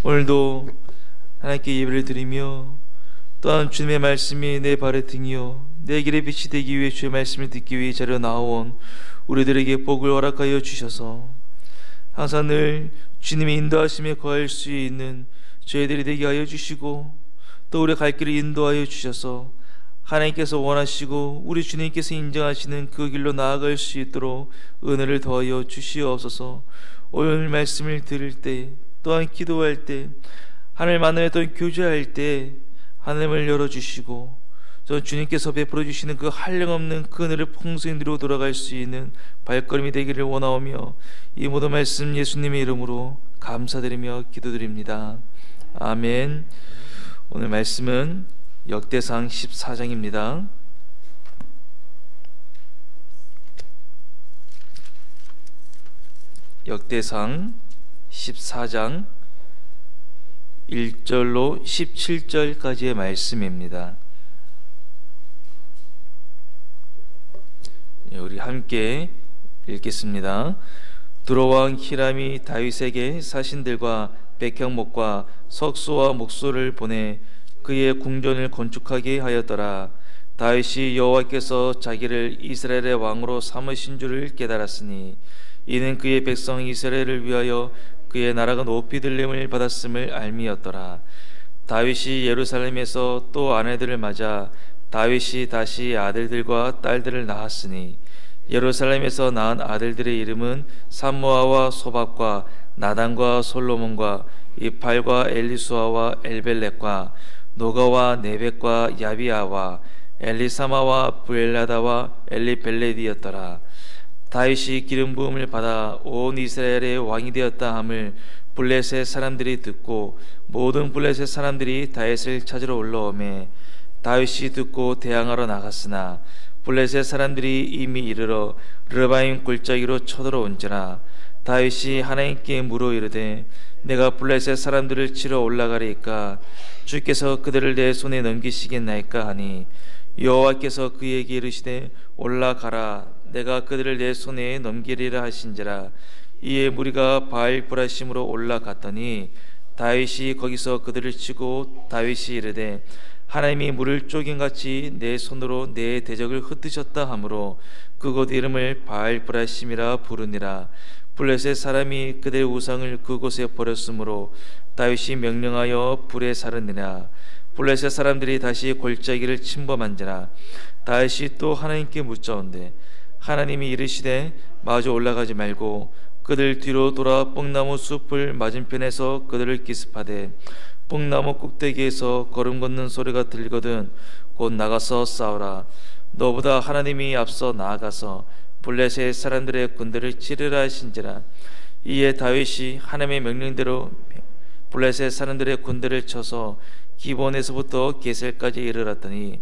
오늘도 하나님께 예배를 드리며 또한 주님의 말씀이 내 발의 등이요 내 길의 빛이 되기 위해 주의 말씀을 듣기 위해 자리에 나온 우리들에게 복을 허락하여 주셔서 항상 늘 주님의 인도하심에 거할 수 있는 저희들이 되게 하여 주시고 또 우리의 갈 길을 인도하여 주셔서 하나님께서 원하시고 우리 주님께서 인정하시는 그 길로 나아갈 수 있도록 은혜를 더하여 주시옵소서. 오늘 말씀을 들을 때 또한 기도할 때 하늘 만남에 교제할 때 하늘을 열어주시고 저 주님께서 베풀어 주시는 그 한량없는 그 은혜를 풍성히 누리고 돌아갈 수 있는 발걸음이 되기를 원하오며 이 모든 말씀 예수님의 이름으로 감사드리며 기도드립니다. 아멘. 오늘 말씀은 역대상 14장입니다. 역대상 14장 1절로 17절까지의 말씀입니다. 우리 함께 읽겠습니다. 두로왕 히람이 다윗에게 사신들과 백향목과 석소와 목소를 보내 그의 궁전을 건축하게 하였더라. 다윗이 여호와께서 자기를 이스라엘의 왕으로 삼으신 줄을 깨달았으니 이는 그의 백성 이스라엘을 위하여 그의 나라가 높이 들림을 받았음을 알미였더라. 다윗이 예루살렘에서 또 아내들을 맞아 다윗이 다시 아들들과 딸들을 낳았으니 예루살렘에서 낳은 아들들의 이름은 삼모아와 소박과 나단과 솔로몬과 이팔과 엘리수아와 엘벨렉과 노가와 네벡과 야비아와 엘리사마와 부엘라다와 엘리벨렛이었더라. 다윗이 기름 부음을 받아 온 이스라엘의 왕이 되었다 함을 블레셋 사람들이 듣고 모든 블레셋 사람들이 다윗을 찾으러 올라오매 다윗이 듣고 대항하러 나갔으나 블레셋 사람들이 이미 이르러 르바임 골짜기로 쳐들어온지라. 다윗이 하나님께 물어 이르되 내가 블레셋 사람들을 치러 올라가리까 주께서 그들을 내 손에 넘기시겠나이까 하니 여호와께서 그에게 이르시되 올라가라 내가 그들을 내 손에 넘기리라 하신지라. 이에 무리가 바알브라심으로 올라갔더니 다윗이 거기서 그들을 치고 다윗이 이르되 하나님이 물을 쪼긴같이 내 손으로 내 대적을 흩으셨다 하므로 그곳 이름을 바알브라심이라 부르니라. 블레셋 사람이 그들의 우상을 그곳에 버렸으므로 다윗이 명령하여 불에 사르니라. 블레셋 사람들이 다시 골짜기를 침범한지라. 다윗이 또 하나님께 묻자온대 하나님이 이르시되 마저 올라가지 말고 그들 뒤로 돌아 뽕나무 숲을 맞은편에서 그들을 기습하되 뽕나무 꼭대기에서 걸음 걷는 소리가 들리거든 곧 나가서 싸우라. 너보다 하나님이 앞서 나아가서 블레셋 사람들의 군대를 치르라 하신지라. 이에 다윗이 하나님의 명령대로 블레셋 사람들의 군대를 쳐서 기본에서부터 게셀까지 이르렀더니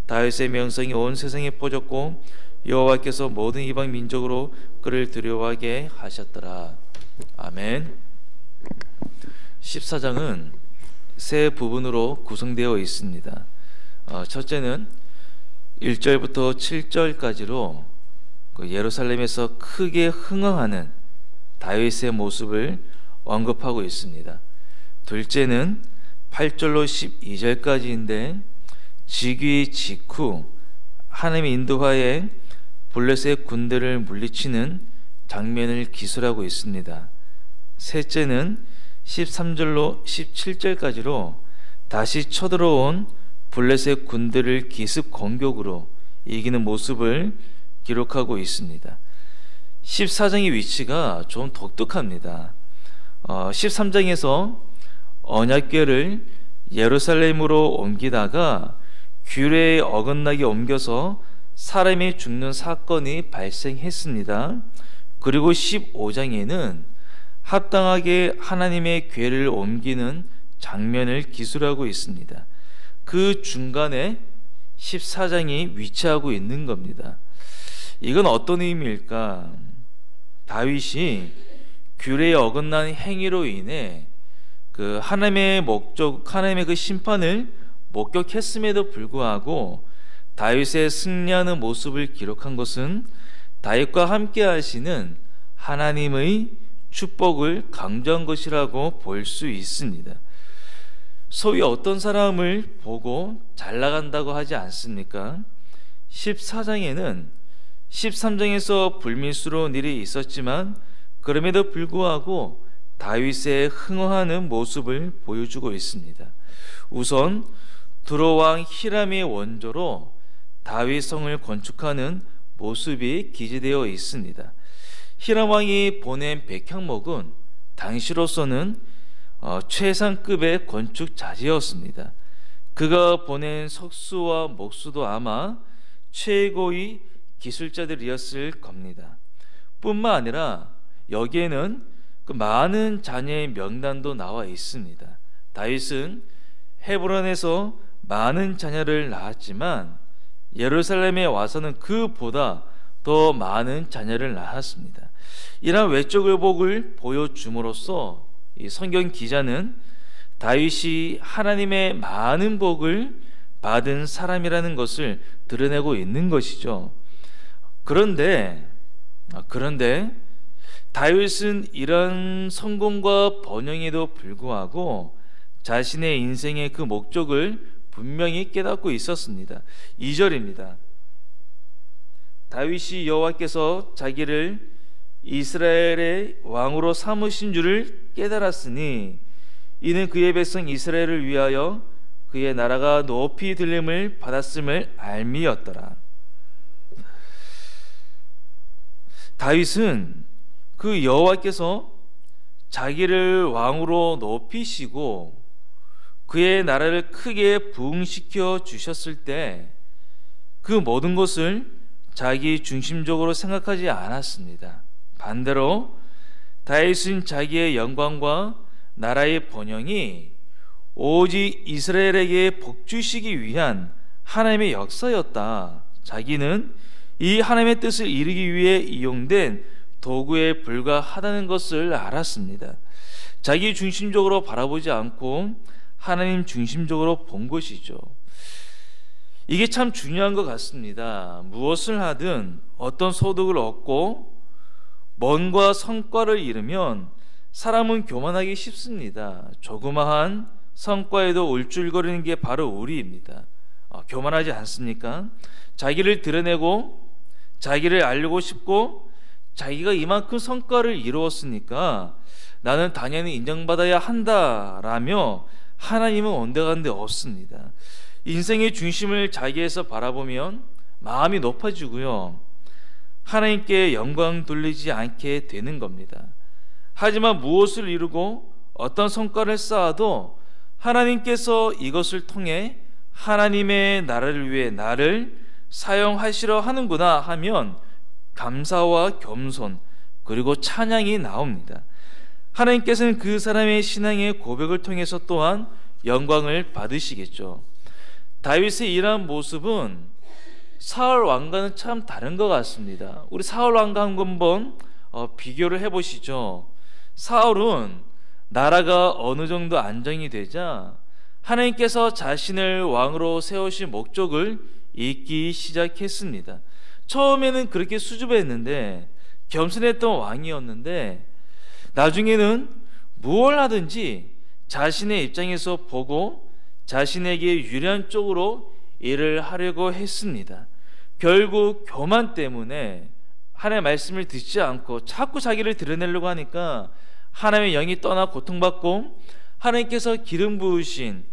다윗의 명성이 온 세상에 퍼졌고 여호와께서 모든 이방 민족으로 그를 두려워하게 하셨더라. 아멘. 14장은 세 부분으로 구성되어 있습니다. 첫째는 1절부터 7절까지로 예루살렘에서 크게 흥황하는 다윗의 모습을 언급하고 있습니다. 둘째는 8절로 12절까지인데 즉위 직후 하나님의 인도하에 블레셋 군대를 물리치는 장면을 기술하고 있습니다. 셋째는 13절로 17절까지로 다시 쳐들어온 블레셋 군대를 기습 공격으로 이기는 모습을 기록하고 있습니다. 14장의 위치가 좀 독특합니다. 13장에서 언약궤를 예루살렘으로 옮기다가 규례에 어긋나게 옮겨서 사람이 죽는 사건이 발생했습니다. 그리고 15장에는 합당하게 하나님의 궤를 옮기는 장면을 기술하고 있습니다. 그 중간에 14장이 위치하고 있는 겁니다. 이건 어떤 의미일까? 다윗이 규례에 어긋난 행위로 인해 그 하나님의 목적, 하나님의 그 심판을 목격했음에도 불구하고 다윗의 승리하는 모습을 기록한 것은 다윗과 함께 하시는 하나님의 축복을 강조한 것이라고 볼 수 있습니다. 소위 어떤 사람을 보고 잘 나간다고 하지 않습니까? 14장에는 13장에서 불미스러운 일이 있었지만 그럼에도 불구하고 다윗의 흥황하는 모습을 보여주고 있습니다. 우선 두로왕 히람의 원조로 다윗 성을 건축하는 모습이 기재되어 있습니다. 히람 왕이 보낸 백향목은 당시로서는 최상급의 건축 자재였습니다. 그가 보낸 석수와 목수도 아마 최고의 기술자들이었을 겁니다. 뿐만 아니라 여기에는 그 많은 자녀의 명단도 나와 있습니다. 다윗은 헤브론에서 많은 자녀를 낳았지만 예루살렘에 와서는 그보다 더 많은 자녀를 낳았습니다. 이러한 외적 의복을 보여줌으로써 이 성경 기자는 다윗이 하나님의 많은 복을 받은 사람이라는 것을 드러내고 있는 것이죠. 그런데 다윗은 이런 성공과 번영에도 불구하고 자신의 인생의 그 목적을 분명히 깨닫고 있었습니다. 2절입니다. 다윗이 여호와께서 자기를 이스라엘의 왕으로 삼으신 줄을 깨달았으니 이는 그의 백성 이스라엘을 위하여 그의 나라가 높이 들림을 받았음을 알미였더라. 다윗은 그 여호와께서 자기를 왕으로 높이시고 그의 나라를 크게 부흥시켜 주셨을 때 그 모든 것을 자기 중심적으로 생각하지 않았습니다. 반대로 다윗은 자기의 영광과 나라의 번영이 오직 이스라엘에게 복 주시기 위한 하나님의 역사였다. 자기는 이 하나님의 뜻을 이루기 위해 이용된 도구에 불과하다는 것을 알았습니다. 자기 중심적으로 바라보지 않고 하나님 중심적으로 본 것이죠. 이게 참 중요한 것 같습니다. 무엇을 하든 어떤 소득을 얻고 뭔가 성과를 이루면 사람은 교만하기 쉽습니다. 조그마한 성과에도 울줄거리는 게 바로 우리입니다. 교만하지 않습니까? 자기를 드러내고 자기를 알리고 싶고 자기가 이만큼 성과를 이루었으니까 나는 당연히 인정받아야 한다라며 하나님은 온데간데 없습니다. 인생의 중심을 자기에서 바라보면 마음이 높아지고요, 하나님께 영광 돌리지 않게 되는 겁니다. 하지만 무엇을 이루고 어떤 성과를 쌓아도 하나님께서 이것을 통해 하나님의 나라를 위해 나를 사용하시려 하는구나 하면 감사와 겸손 그리고 찬양이 나옵니다. 하나님께서는 그 사람의 신앙의 고백을 통해서 또한 영광을 받으시겠죠. 다윗의 이러한 모습은 사울 왕과는 참 다른 것 같습니다. 우리 사울 왕과 한번 비교를 해보시죠. 사울은 나라가 어느 정도 안정이 되자 하나님께서 자신을 왕으로 세우신 목적을 잊기 시작했습니다. 처음에는 그렇게 수줍어했는데 겸손했던 왕이었는데 나중에는 무엇을 하든지 자신의 입장에서 보고 자신에게 유리한 쪽으로 일을 하려고 했습니다. 결국 교만 때문에 하나님의 말씀을 듣지 않고 자꾸 자기를 드러내려고 하니까 하나님의 영이 떠나 고통받고 하나님께서 기름 부으신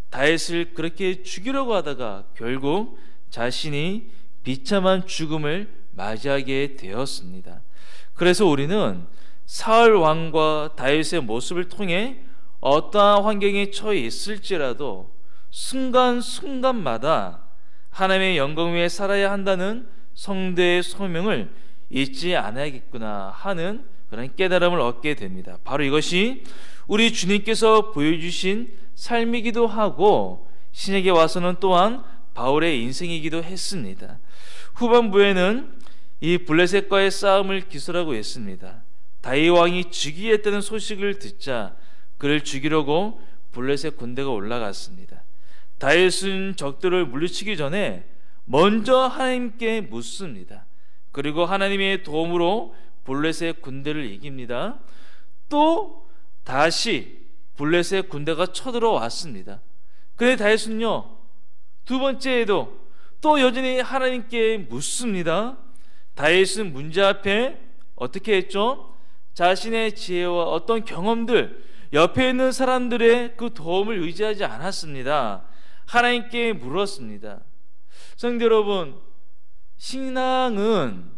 다윗을 그렇게 죽이려고 하다가 결국 자신이 비참한 죽음을 맞이하게 되었습니다. 그래서 우리는 사울 왕과 다윗의 모습을 통해 어떠한 환경에 처해 있을지라도 순간순간마다 하나님의 영광 위에 살아야 한다는 성도의 소명을 잊지 않아야겠구나 하는 그런 깨달음을 얻게 됩니다. 바로 이것이 우리 주님께서 보여주신 삶이기도 하고 신약에 와서는 또한 바울의 인생이기도 했습니다. 후반부에는 이 블레셋과의 싸움을 기술하고 있습니다. 다윗 왕이 즉위했다는 소식을 듣자 그를 죽이려고 블레셋 군대가 올라갔습니다. 다윗은 적들을 물리치기 전에 먼저 하나님께 묻습니다. 그리고 하나님의 도움으로 블레셋 군대를 이깁니다. 또 다시 블레셋의 군대가 쳐들어왔습니다. 그런데 다윗은요, 두 번째에도 또 여전히 하나님께 묻습니다. 다윗은 문제 앞에 어떻게 했죠? 자신의 지혜와 어떤 경험들, 옆에 있는 사람들의 그 도움을 의지하지 않았습니다. 하나님께 물었습니다. 성도 여러분, 신앙은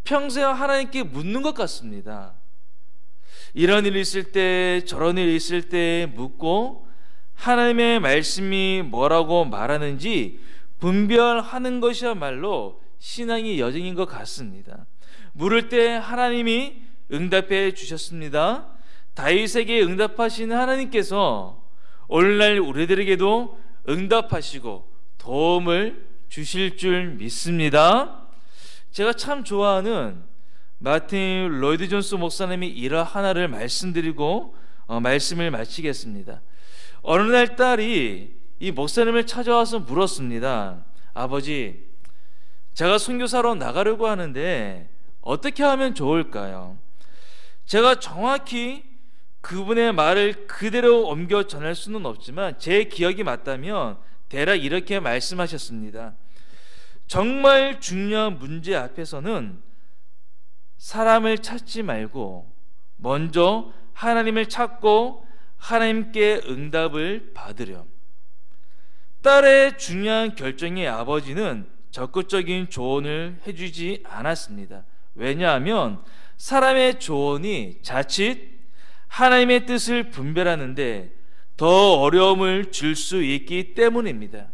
평생 하나님께 묻는 것 같습니다. 이런 일이 있을 때, 저런 일이 있을 때 묻고 하나님의 말씀이 뭐라고 말하는지 분별하는 것이야말로 신앙의 여정인 것 같습니다. 물을 때 하나님이 응답해 주셨습니다. 다윗에게 응답하신 하나님께서 오늘날 우리들에게도 응답하시고 도움을 주실 줄 믿습니다. 제가 참 좋아하는 마틴 로이드 존스 목사님이 일화 하나를 말씀드리고 말씀을 마치겠습니다. 어느 날 딸이 이 목사님을 찾아와서 물었습니다. 아버지, 제가 선교사로 나가려고 하는데 어떻게 하면 좋을까요? 제가 정확히 그분의 말을 그대로 옮겨 전할 수는 없지만 제 기억이 맞다면 대략 이렇게 말씀하셨습니다. 정말 중요한 문제 앞에서는 사람을 찾지 말고 먼저 하나님을 찾고 하나님께 응답을 받으렴. 딸의 중요한 결정에 아버지는 적극적인 조언을 해주지 않았습니다. 왜냐하면 사람의 조언이 자칫 하나님의 뜻을 분별하는데 더 어려움을 줄 수 있기 때문입니다.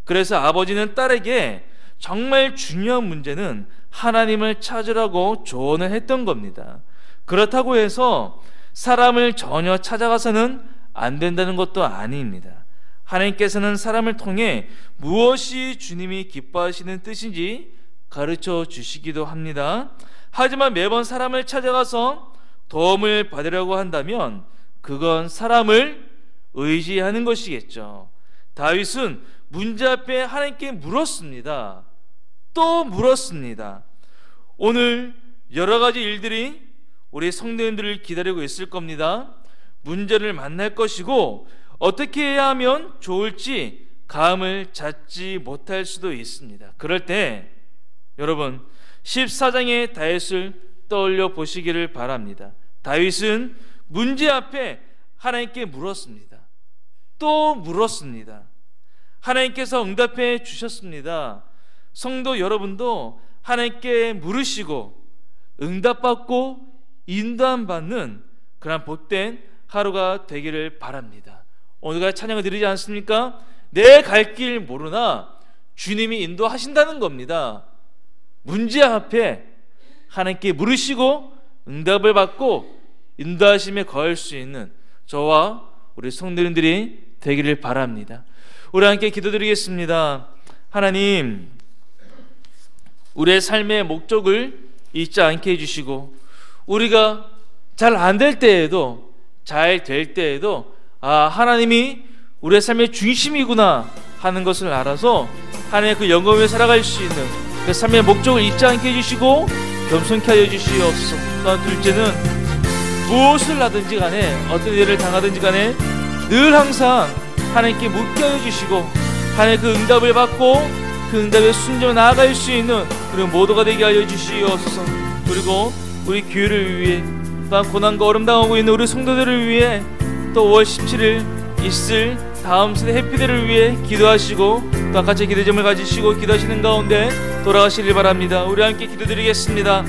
그래서 아버지는 딸에게 정말 중요한 문제는 하나님을 찾으라고 조언을 했던 겁니다. 그렇다고 해서 사람을 전혀 찾아가서는 안 된다는 것도 아닙니다. 하나님께서는 사람을 통해 무엇이 주님이 기뻐하시는 뜻인지 가르쳐 주시기도 합니다. 하지만 매번 사람을 찾아가서 도움을 받으려고 한다면 그건 사람을 의지하는 것이겠죠. 다윗은 문제 앞에 하나님께 물었습니다. 또 물었습니다. 오늘 여러 가지 일들이 우리 성도님들을 기다리고 있을 겁니다. 문제를 만날 것이고 어떻게 해야 하면 좋을지 감을 잡지 못할 수도 있습니다. 그럴 때 여러분 14장의 다윗을 떠올려 보시기를 바랍니다. 다윗은 문제 앞에 하나님께 물었습니다. 또 물었습니다. 하나님께서 응답해 주셨습니다. 성도 여러분도 하나님께 물으시고 응답받고 인도함받는 그런 복된 하루가 되기를 바랍니다. 오늘같이 찬양을 드리지 않습니까? 내 갈 길 모르나 주님이 인도하신다는 겁니다. 문제 앞에 하나님께 물으시고 응답을 받고 인도하심에 거할 수 있는 저와 우리 성도님들이 되기를 바랍니다. 우리 함께 기도드리겠습니다. 하나님, 우리의 삶의 목적을 잊지 않게 해주시고 우리가 잘 안 될 때에도 잘 될 때에도 하나님이 우리의 삶의 중심이구나 하는 것을 알아서 하나님의 그 영광을 살아갈 수 있는 그 삶의 목적을 잊지 않게 해주시고 겸손케 하여 주시옵소서. 또한 둘째는 무엇을 하든지 간에 어떤 일을 당하든지 간에 늘 항상 하나님께 묻게 하여 주시고 하나님의 그 응답을 받고 그 응답에 순종해 나아갈 수 있는 우리 모두가 되게 하여 주시옵소서. 그리고 우리 교회를 위해 또한 고난과 어려움 당하고 있는 우리 성도들을 위해 또 5월 17일 있을 다음 세대 해피데이를 위해 기도하시고 또한 같이 기도점을 가지시고 기도하시는 가운데 돌아가시길 바랍니다. 우리 함께 기도드리겠습니다.